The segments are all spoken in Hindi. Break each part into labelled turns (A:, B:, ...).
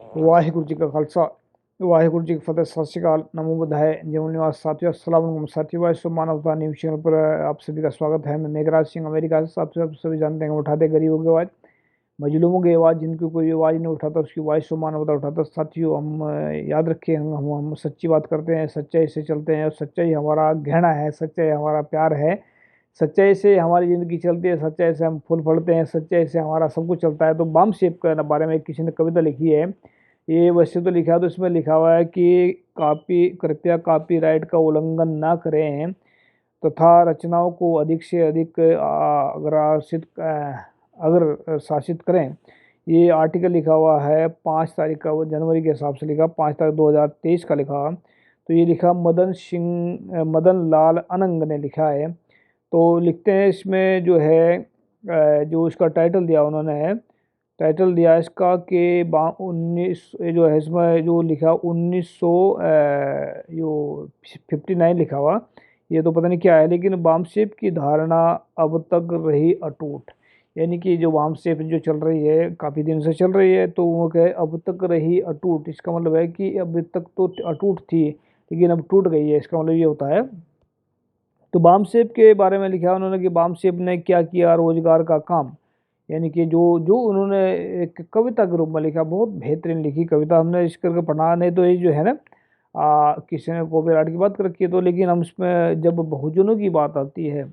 A: वाहिगुरु जी का खालसा वाहिगुरु जी की फतेह। सत श्री अकाल, नमो बुद्धाय, जय निवास साथियों, अस्सलाम वालेकुम साथियों। भाई सो मानवता न्यूज चैनल पर आप सभी का स्वागत है। मैं मेघराज सिंह अमेरिका से। साथियों आप सभी जानते हैं उठाते गरीबों की आवाज़, मजलूमों की आवाज़, जिनकी कोई आवाज़ नहीं उठाता उसकी वॉइस सो मानवता उठाता। साथियों हम याद रखें, हम सच्ची बात करते हैं, सच्चाई से चलते हैं और सच्चाई हमारा गहना है, सच्चाई हमारा प्यार है, सच्चाई से हमारी ज़िंदगी चलती है, सच्चाई से हम फूल फलते हैं, सच्चाई से हमारा सब कुछ चलता है। तो बाम शेप के बारे में किसी ने कविता लिखी है। ये वैसे तो लिखा है, तो इसमें लिखा हुआ है कि कृपया कॉपीराइट का उल्लंघन ना करें तथा रचनाओं को अधिक से अधिक अगर शासित करें। ये आर्टिकल लिखा हुआ है 5 तारीख का, वो जनवरी के हिसाब से लिखा, 5 तारीख 2023 का लिखा। तो ये लिखा मदन लाल अनंग ने लिखा है। तो लिखते हैं इसमें जो है जो इसका टाइटल दिया उन्होंने, टाइटल दिया इसका कि 19 जो है इसमें जो लिखा 1900 जो 59 लिखा हुआ, ये तो पता नहीं क्या है, लेकिन वामसेप की धारणा अब तक रही अटूट। यानी कि जो वामसेप जो चल रही है, काफ़ी दिन से चल रही है, तो वो कहे अब तक रही अटूट। इसका मतलब है कि अब तक तो अटूट थी लेकिन अब टूट गई है, इसका मतलब ये होता है। तो वामसेप के बारे में लिखा उन्होंने कि वामसेप ने क्या किया रोजगार का काम। यानी कि जो जो उन्होंने एक कविता के रूप में लिखा, बहुत बेहतरीन लिखी कविता। हमने इस करके पढ़ा नहीं, तो ये जो है ना किसी ने कॉपीराइट की बात कर रखी है, तो लेकिन हम इसमें जब बहुजनों की बात आती है,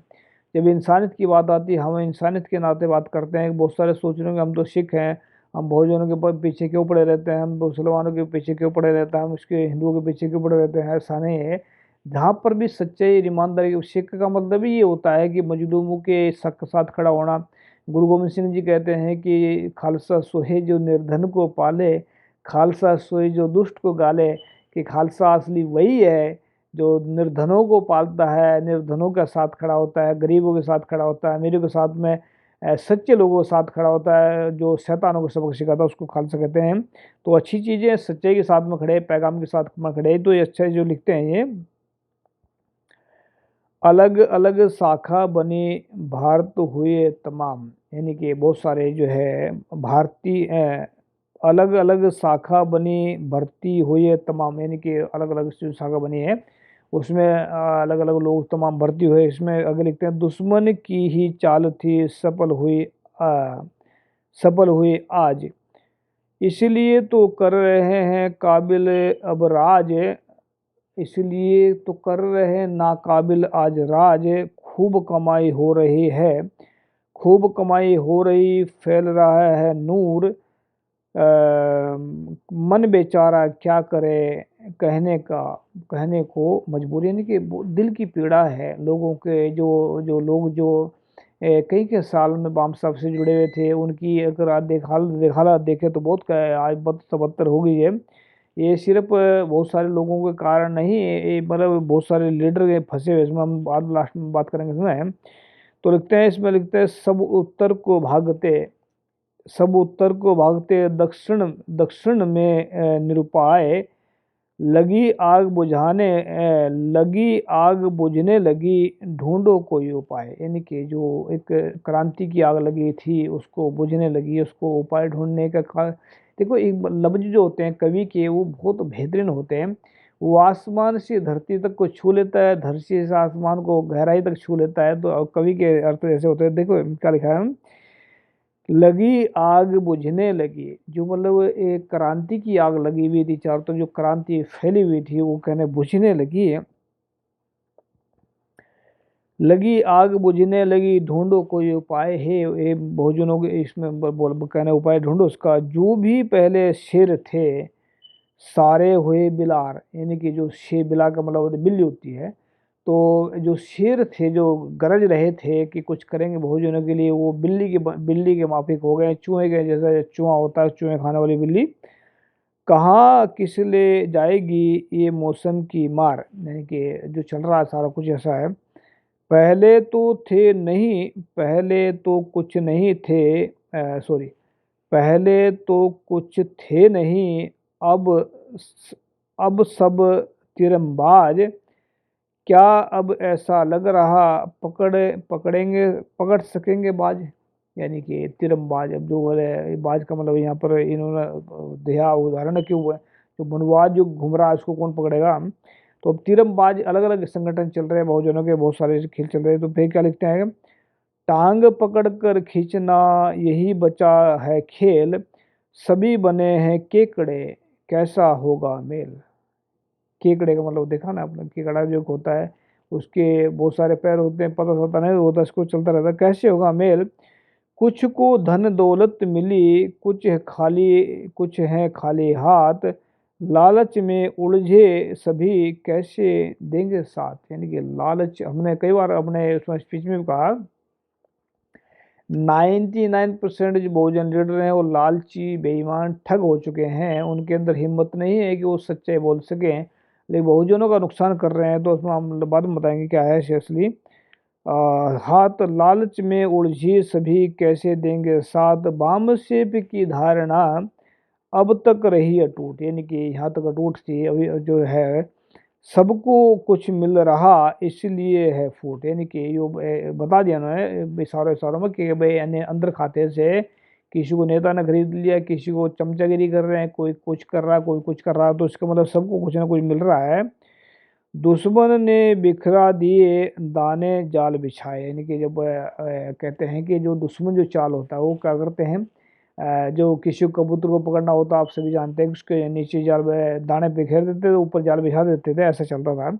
A: जब इंसानियत की बात आती है, हम इंसानियत के नाते बात करते हैं। बहुत सारे सोच रहे हैं कि हम तो सिख हैं, हम बहुजनों के पीछे क्यों पड़े रहते हैं, हम मुसलमानों के पीछे क्यों पड़े रहते हैं, हम उसके हिंदुओं के पीछे क्यों पड़े रहते हैं। ऐसा नहीं है। जहाँ पर भी सच्चाई ईमानदारी, सिख का मतलब ही ये होता है कि मजलूमों के साथ खड़ा होना। गुरु गोविंद सिंह जी कहते हैं कि खालसा सोहे जो निर्धन को पाले, खालसा सोए जो दुष्ट को गाले। कि खालसा असली वही है जो निर्धनों को पालता है, निर्धनों के साथ खड़ा होता है, गरीबों के साथ खड़ा होता है, मेरे के साथ में सच्चे लोगों के साथ खड़ा होता है, जो शैतानों को सबक सिखाता है, उसको खालसा कहते हैं। तो अच्छी चीज़ें सच्चाई के साथ में खड़े, पैगाम के साथ में खड़े, तो ये अच्छा जो लिखते हैं ये। अलग अलग शाखा बनी भारत हुए तमाम। यानी कि बहुत सारे जो है भारतीय अलग अलग शाखा बनी भर्ती हुए तमाम। यानी कि अलग अलग जो शाखा बनी है उसमें अलग अलग लोग तमाम भर्ती हुए। इसमें आगे लिखते हैं दुश्मन की ही चाल थी सफल हुई आज, इसलिए तो कर रहे हैं काबिल अब राज, इसलिए तो कर रहे नाकाबिल आज राज। खूब कमाई हो रही है, खूब कमाई हो रही, फैल रहा है नूर। मन बेचारा क्या करे, कहने को मजबूर। यानी कि दिल की पीड़ा है लोगों के, जो जो लोग जो कई के साल में बाम साहब से जुड़े हुए थे, उनकी अगर आज हालत देखे तो बहुत आज बद से बदतर हो गई है। ये सिर्फ बहुत सारे लोगों के कारण नहीं, ये मतलब बहुत सारे लीडर के फंसे हुए, इसमें हम बाद लास्ट में बात करेंगे इसमें। तो लिखते हैं इसमें, लिखते हैं सब उत्तर को भागते दक्षिण दक्षिण में निरुपाय। लगी आग बुझने लगी, ढूंढो कोई उपाय। यानी कि जो एक क्रांति की आग लगी थी उसको बुझने लगी, उसको उपाय ढूंढने का देखो एक लफ्ज जो होते हैं कवि के, वो बहुत बेहतरीन होते हैं। वो आसमान से धरती तक को छू लेता है, धरती से आसमान को गहराई तक छू लेता है। तो कवि के अर्थ ऐसे होते हैं। देखो क्या लिखा है, लगी आग बुझने लगी, जो मतलब एक क्रांति की आग लगी हुई थी चारों तरफ, जो क्रांति फैली हुई थी वो कहने बुझने लगी है। लगी आग बुझने लगी, ढूंढो कोई उपाय है। ये बहुजनों के इसमें बोल कहने उपाय ढूंढो उसका। जो भी पहले शेर थे सारे हुए बिलार। यानी कि जो शेर, बिलार का मतलब बिल्ली होती है। तो जो शेर थे जो गरज रहे थे कि कुछ करेंगे बहुजनों के लिए, वो बिल्ली के माफिक हो गए, चूहे के जैसा चूहा होता है, चूहे खाने वाली बिल्ली। कहाँ किस ले जाएगी ये मौसम की मार। यानी कि जो चल रहा है सारा कुछ ऐसा है। पहले तो थे नहीं, पहले तो कुछ नहीं थे, सॉरी, पहले तो कुछ थे नहीं, अब अब सब तिरंबाज। क्या अब ऐसा लग रहा पकड़ सकेंगे बाज। यानी कि तीरंबाज। अब जो है बाज का मतलब यहाँ पर इन्होंने दिया उदाहरण क्यों हुआ है, जो बनवाज जो घूम रहा है उसको कौन पकड़ेगा। तो अब तीरंबाज अलग अलग संगठन चल रहे हैं, बहुजनों के बहुत सारे खेल चल रहे हैं। तो फिर क्या लिखते हैं, टांग पकड़ कर खींचना यही बचा है खेल, सभी बने हैं केकड़े कैसा होगा मेल। केकड़े का मतलब देखा ना आपने, केकड़ा जो होता है उसके बहुत सारे पैर होते हैं, पता होता नहीं होता, इसको चलता रहता है। कैसे होगा मेल, कुछ को धन दौलत मिली, कुछ है खाली हाथ, लालच में उलझे सभी कैसे देंगे साथ। यानी कि लालच, हमने कई बार अपने उसमें स्पीच में भी कहा, 99% जो बहुजन लीडर हैं वो लालची बेईमान ठग हो चुके हैं, उनके अंदर हिम्मत नहीं है कि वो सच्चाई बोल सकें, लेकिन बहुजनों का नुकसान कर रहे हैं। तो उसमें हम बाद में बताएंगे क्या है असली। हाथ लालच में उलझी सभी कैसे देंगे साथ, बाम सेब की धारणा अब तक रही अटूट। यानी कि यहाँ तक अटूट थी, अभी जो है सबको कुछ मिल रहा इसलिए है फूट। यानी कि यो बता दिया उन्होंने इशारों इशारों में कि भाई यानी अंदर खाते से किसी को नेता ने खरीद लिया, किसी को चमचागिरी कर रहे हैं, कोई कुछ कर रहा है, कोई कुछ कर रहा है, तो इसका मतलब सबको कुछ ना कुछ मिल रहा है। दुश्मन ने बिखरा दिए दाने जाल बिछाए। यानी कि जब कहते हैं कि जो दुश्मन जो चाल होता है वो क्या करते हैं, जो किसी कबूतर को पकड़ना होता है, आप सभी जानते हैं कि उसके नीचे जाल दाने बिखेर देते थे, ऊपर जाल बिछा देते थे, ऐसा चलता था।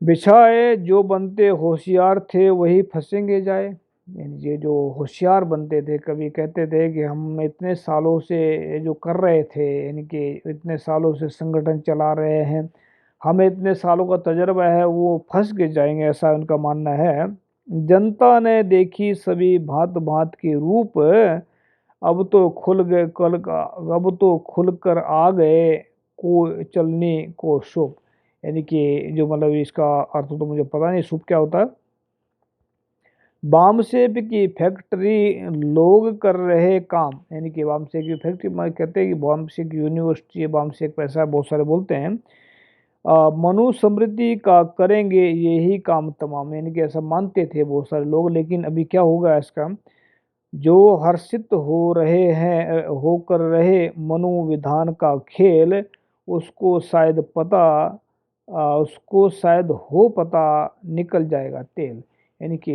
A: बिछाए जो बनते होशियार थे वही फंसेंगे जाए। यानी ये जो होशियार बनते थे, कभी कहते थे कि हम इतने सालों से जो कर रहे थे, यानी कि इतने सालों से संगठन चला रहे हैं, हमें इतने सालों का तजर्बा है, वो फंस के जाएंगे, ऐसा उनका मानना है। जनता ने देखी सभी भांत भांत के रूप, अब तो खुल गए कल का, अब तो खुलकर आ गए को चलने को शुभ। यानी कि जो मतलब इसका अर्थ तो मुझे पता नहीं शुभ क्या होता है। बामसेब की फैक्ट्री लोग कर रहे काम। यानी कि बामसेब की फैक्ट्री में कहते हैं कि बामसेब यूनिवर्सिटी है, बामसेब पैसा है, बहुत सारे बोलते हैं। मनु समृद्धि का करेंगे यही काम तमाम। यानी कि ऐसा मानते थे बहुत सारे लोग, लेकिन अभी क्या होगा इसका, जो हर्षित हो रहे हैं होकर रहे मनु विधान का खेल, उसको शायद पता उसको शायद हो पता निकल जाएगा तेल। यानी कि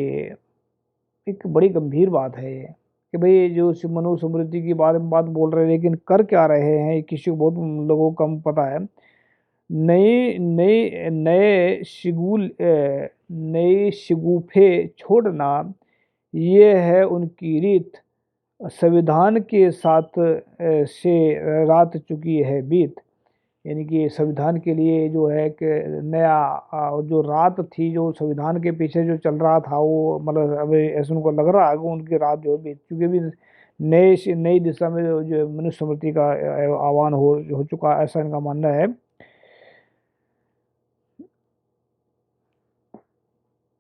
A: एक बड़ी गंभीर बात है ये, कि भाई जो मनु समृद्धि की बारे में बात बोल रहे हैं, लेकिन कर क्या रहे हैं ये किसी को बहुत लोगों को कम पता है। नई नई नए शिगुफे छोड़ना ये है उनकी रीत, संविधान के साथ से रात चुकी है बीत। यानी कि संविधान के लिए जो है कि नया जो रात थी, जो संविधान के पीछे जो चल रहा था, वो मतलब अभी ऐसा उनको लग रहा है कि उनकी रात जो है बीत चुकी, भी नई दिशा में जो मनुष्य स्मृति का आह्वान हो चुका, ऐसा इनका मानना है।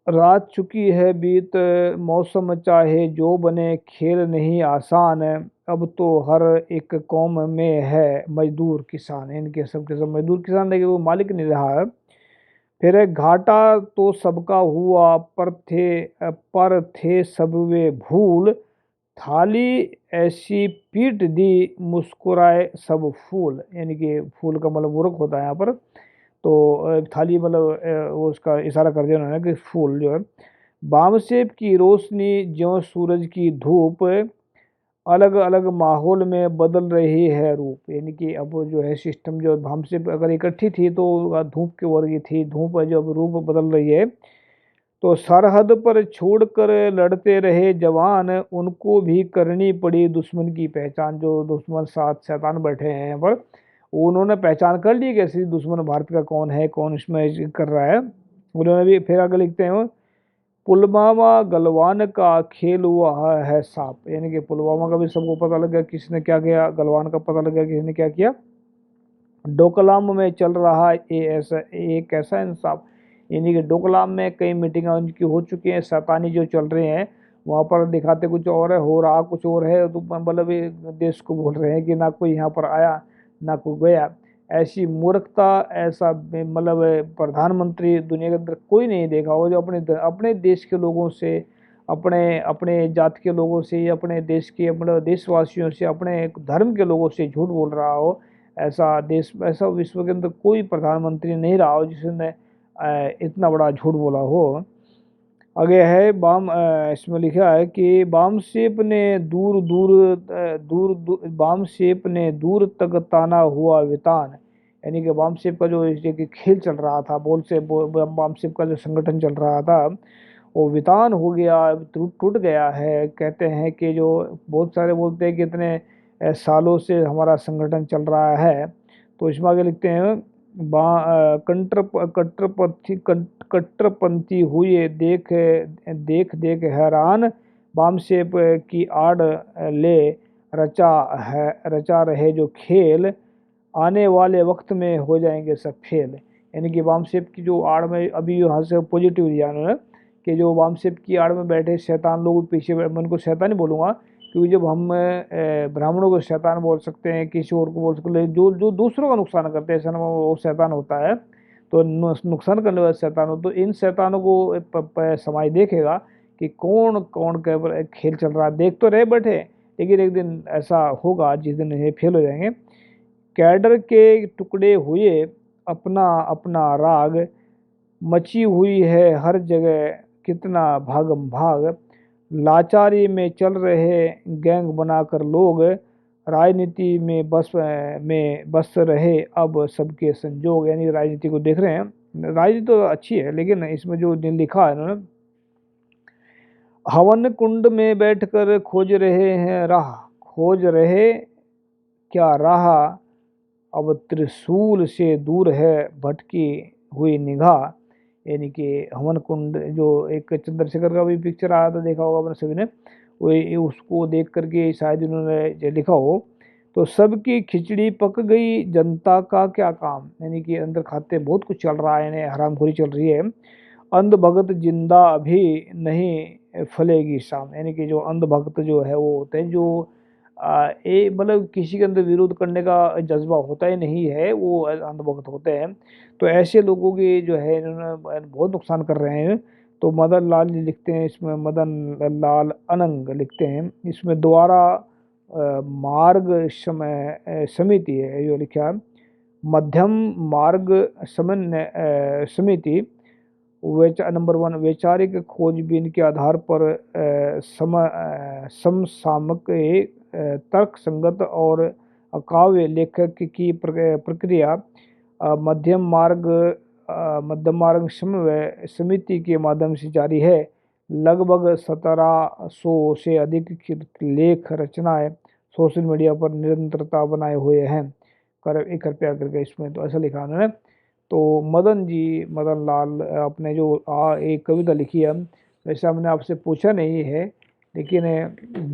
A: रात चुकी है बीत, मौसम चाहे जो बने, खेल नहीं आसान, अब तो हर एक कौम में है मजदूर किसान। इनके सब मजदूर किसान, लेकिन वो मालिक नहीं रहा है। फिर है घाटा तो सबका हुआ, पर थे सब वे भूल, थाली ऐसी पीट दी मुस्कुराए सब फूल। यानी कि फूल का मतलब मूर्ख होता है यहाँ पर, तो थाली मतलब वो उसका इशारा कर दिया उन्होंने कि फूल जो है। बामसेब की रोशनी ज्यों सूरज की धूप, अलग अलग माहौल में बदल रही है रूप। यानी कि अब वो जो है सिस्टम, जो बामसेब अगर इकट्ठी थी तो धूप के वर्गी थी, धूप है जो अब रूप बदल रही है। तो सरहद पर छोड़कर लड़ते रहे जवान, उनको भी करनी पड़ी दुश्मन की पहचान। जो दुश्मन साथ शैतान बैठे हैं यहाँ पर, उन्होंने पहचान कर ली कैसे दुश्मन भारत का कौन है, कौन इसमें कर रहा है। उन्होंने भी फिर आगे लिखते हैं, पुलवामा गलवान का खेल हुआ है साफ। यानी कि पुलवामा का भी सबको पता लग गया किसने क्या किया, गलवान का पता लग गया किसने क्या किया। डोकलाम में चल रहा एक ऐसा इंसाफ। यानी कि डोकलाम में कई मीटिंग उनकी हो चुकी हैं, शैतानी जो चल रहे हैं, वहाँ पर दिखाते कुछ और है, हो रहा कुछ और है। तो मतलब ये देश को बोल रहे हैं कि ना कोई यहाँ पर आया ना कोई गया। ऐसी मूर्खता, ऐसा मतलब प्रधानमंत्री दुनिया के अंदर कोई नहीं देखा हो जो अपने अपने देश के लोगों से अपने अपने जात के लोगों से, अपने देश के, अपने देशवासियों से, अपने धर्म के लोगों से झूठ बोल रहा हो, ऐसा विश्व के अंदर कोई प्रधानमंत्री नहीं रहा हो जिसने इतना बड़ा झूठ बोला हो। आगे है इसमें लिखा है कि बामसेप ने दूर तक ताना हुआ वितान, यानी कि बामसेप का जो कि खेल चल रहा था, बामसेप का जो संगठन चल रहा था वो वितान हो गया, टूट गया है। कहते हैं कि जो बहुत सारे बोलते हैं कि इतने सालों से हमारा संगठन चल रहा है। तो इसमें आगे लिखते हैं कट्टरपंथी हुए देख देख देख हैरान, बामसेप की आड़ ले रचा रहे जो खेल, आने वाले वक्त में हो जाएंगे सब फेल। यानी कि वामसेप की जो आड़ में, अभी यहाँ से पॉजिटिव दिया उन्होंने कि जो वामसेप की आड़ में बैठे शैतान लोग पीछे, मैं उनको शैतान ही बोलूँगा, क्योंकि जब हम ब्राह्मणों को शैतान बोल सकते हैं, किसी और को बोल सकते हैं, जो जो दूसरों का नुकसान करते हैं ऐसा वो शैतान होता है। तो नुकसान करने वाले शैतान हो, तो इन शैतानों को समाज देखेगा कि कौन कौन का खेल चल रहा है। देख तो रहे बैठे, लेकिन एक दिन ऐसा होगा जिस दिन ये फेल हो जाएंगे। कैडर के टुकड़े हुए अपना अपना राग, मची हुई है हर जगह कितना भागम भाग, लाचारी में चल रहे गैंग बनाकर लोग, राजनीति में बस रहे अब सबके संजोग। यानी राजनीति को देख रहे हैं, राजनीति तो अच्छी है, लेकिन इसमें जो लिखा है उन्होंने, हवन कुंड में बैठकर खोज रहे हैं राह, खोज रहे क्या राह, अब त्रिशूल से दूर है भटकी हुई निगाह। यानी कि हवन कुंड जो एक चंद्रशेखर का भी पिक्चर आया था, देखा होगा अपने सभी ने, वो उसको देख करके शायद उन्होंने लिखा हो। तो सबकी खिचड़ी पक गई जनता का क्या काम, यानी कि अंदर खाते बहुत कुछ चल रहा है, इन्हें हरामखोरी चल रही है। अंध भगत जिंदा अभी नहीं फलेगी शाम, यानी कि जो अंध भक्त जो है वो होते हैं जो मतलब किसी के अंदर विरोध करने का जज्बा होता ही नहीं है, वो अंधभक्त होते हैं। तो ऐसे लोगों की जो है इन्होंने बहुत नुकसान कर रहे हैं। तो मदन लाल जी लिखते हैं इसमें, मदन लाल अनंग लिखते हैं इसमें, द्वारा मार्ग समिति है जो लिखा है, मध्यम मार्ग समिति, नंबर 1 वैचारिक खोजबीन के आधार पर समसामयिक तर्क संगत और काव्य लेखक की प्रक्रिया मध्यम मार्ग समन्वय समिति के माध्यम से जारी है। लगभग 1700 से अधिक लेख रचनाएं सोशल मीडिया पर निरंतरता बनाए हुए हैं। कृपया करके इसमें तो ऐसा लिखा उन्होंने। तो मदन लाल अपने जो एक कविता लिखी है, वैसे हमने आपसे पूछा नहीं है, लेकिन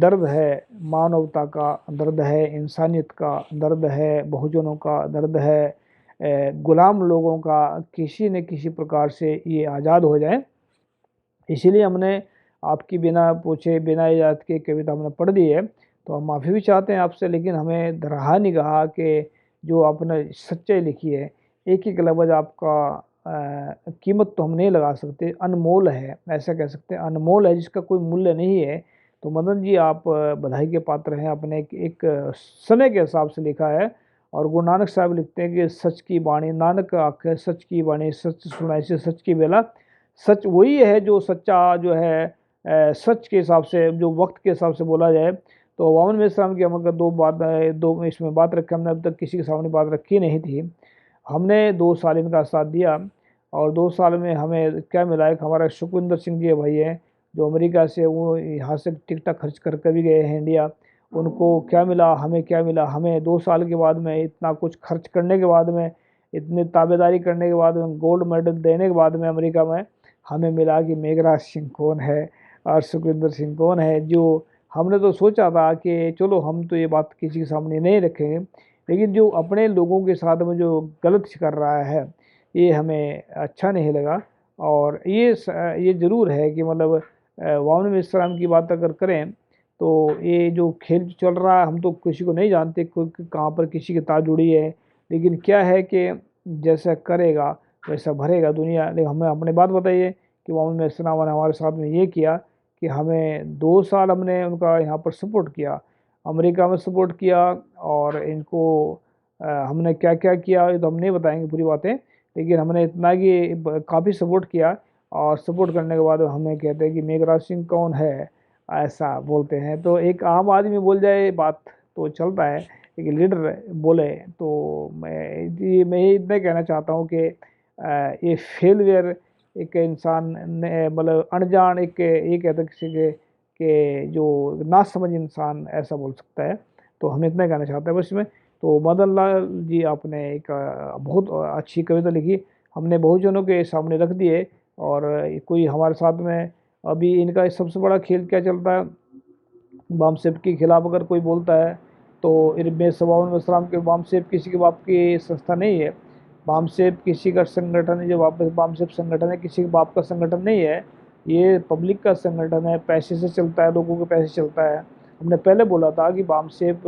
A: दर्द है मानवता का, दर्द है इंसानियत का, दर्द है बहुजनों का, दर्द है गुलाम लोगों का, किसी न किसी प्रकार से ये आज़ाद हो जाए। इसीलिए हमने आपकी बिना पूछे बिना इजाज़त के कविता हमने पढ़ दी है। तो हम माफ़ी भी चाहते हैं आपसे, लेकिन हमें रहा नहीं कहा कि जो आपने सच्चाई लिखी है, एक एक लफ्ज़ आपका कीमत तो हम नहीं लगा सकते, अनमोल है, ऐसा कह सकते हैं, अनमोल है जिसका कोई मूल्य नहीं है। तो मदन जी आप बधाई के पात्र हैं, अपने एक समय के हिसाब से लिखा है। और गुरु नानक साहब लिखते हैं कि सच की वाणी नानक आखे, सच की वाणी सच सुनाई से सच की बेला। सच वही है जो सच्चा जो है सच के हिसाब से, जो वक्त के हिसाब से बोला जाए। तो वामन मेश्राम की हम अगर दो इसमें बात रखें, हमने अब तक किसी के सामने बात रखी नहीं थी। हमने 2 साल इनका साथ दिया, और 2 साल में हमें क्या मिला है, हमारा सुखविंदर सिंह जी भाई हैं जो अमेरिका से, वो यहाँ से टिकट खर्च कर कभी गए हैं इंडिया। उनको क्या मिला, हमें क्या मिला, हमें 2 साल के बाद में इतना कुछ खर्च करने के बाद में, इतनी ताबेदारी करने के बाद में, गोल्ड मेडल देने के बाद में अमेरिका में हमें मिला कि मेघराज सिंह कौन है और सुखविंदर सिंह कौन है। जो हमने तो सोचा था कि चलो हम तो ये बात किसी के सामने नहीं रखेंगे, लेकिन जो अपने लोगों के साथ में जो गलत कर रहा है ये हमें अच्छा नहीं लगा। और ये ज़रूर है कि मतलब वामन मिश्राम की बात अगर करें तो ये जो खेल चल रहा है, हम तो किसी को नहीं जानते कोई कहाँ पर किसी की तार जुड़ी है, लेकिन क्या है कि जैसा करेगा वैसा भरेगा दुनिया। लेकिन हमें अपनी बात बताइए कि वामन मिश्राम ने हमारे साथ में ये किया कि हमें 2 साल हमने उनका यहाँ पर सपोर्ट किया, अमेरिका में सपोर्ट किया, और इनको हमने क्या क्या किया ये तो हम नहीं बताएंगे पूरी बातें, लेकिन हमने इतना कि काफ़ी सपोर्ट किया। और सपोर्ट करने के बाद हमें कहते हैं कि मेघराज सिंह कौन है, ऐसा बोलते हैं। तो एक आम आदमी बोल जाए बात तो चलता है, एक लीडर बोले तो मैं ये इतना कहना चाहता हूँ कि ये फेलियर एक इंसान ने मतलब अनजान एक ये कहते किसी के जो नासमझ इंसान ऐसा बोल सकता है। तो हम इतना कहना चाहते हैं बस में। तो मदन लाल जी आपने एक बहुत अच्छी कविता लिखी, हमने बहुजनों के सामने रख दिए। और कोई हमारे साथ में अभी इनका सबसे बड़ा खेल क्या चलता है, बामसेफ के खिलाफ अगर कोई बोलता है तो इनमें सवाउन वसलाम के बामसेफ किसी के बाप की संस्था नहीं है, बामसेफ किसी का संगठन है, जो बामसेफ संगठन है किसी के बाप का संगठन नहीं है, ये पब्लिक का संगठन है, पैसे से चलता है, लोगों के पैसे से चलता है। हमने पहले बोला था कि बामसेफ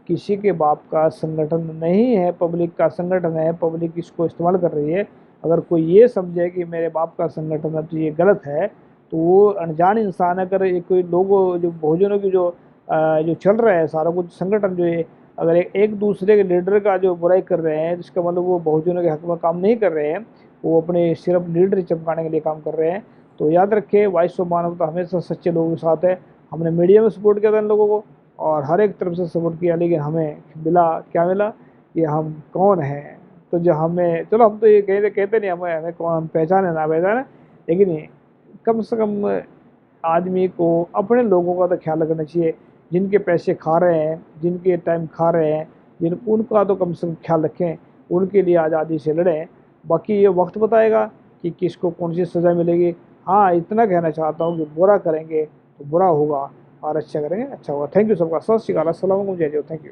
A: किसी के बाप का संगठन नहीं है, पब्लिक का संगठन है, पब्लिक इसको इस्तेमाल कर रही है। अगर कोई ये समझे कि मेरे बाप का संगठन है तो ये गलत है। तो वो अनजान इंसान है। अगर एक कोई लोग जो बहुजनों की जो चल रहा है सारा कुछ संगठन जो है, अगर एक दूसरे के लीडर का जो बुराई कर रहे हैं, जिसका मतलब वो बहुजनों के हक में काम नहीं कर रहे हैं, वो अपने सिर्फ लीडर चमकाने के लिए काम कर रहे हैं। तो याद रखें, वॉइस ऑफ मानवता हमेशा सच्चे लोगों के साथ है। हमने मीडिया में सपोर्ट किया था इन लोगों को और हर एक तरफ से सपोर्ट किया, लेकिन हमें मिला क्या मिला, कि हम कौन हैं। तो जो हमें, चलो हम तो ये कहते नहीं हमें हमें कौन, हम पहचाने ना पहचाने, लेकिन कम से कम आदमी को अपने लोगों का तो ख्याल रखना चाहिए, जिनके पैसे खा रहे हैं, जिनके टाइम खा रहे हैं, उनका तो कम से कम ख्याल रखें, उनके लिए आज़ादी से लड़ें। बाकी ये वक्त बताएगा कि किसको कौन सी सज़ा मिलेगी। हाँ, इतना कहना चाहता हूँ कि बुरा करेंगे तो बुरा होगा और अच्छा करेंगे अच्छा होगा। थैंक यू सबका, सत श्री अकाल, अस्सलाम वालेकुम, जय जय, थैंक यू।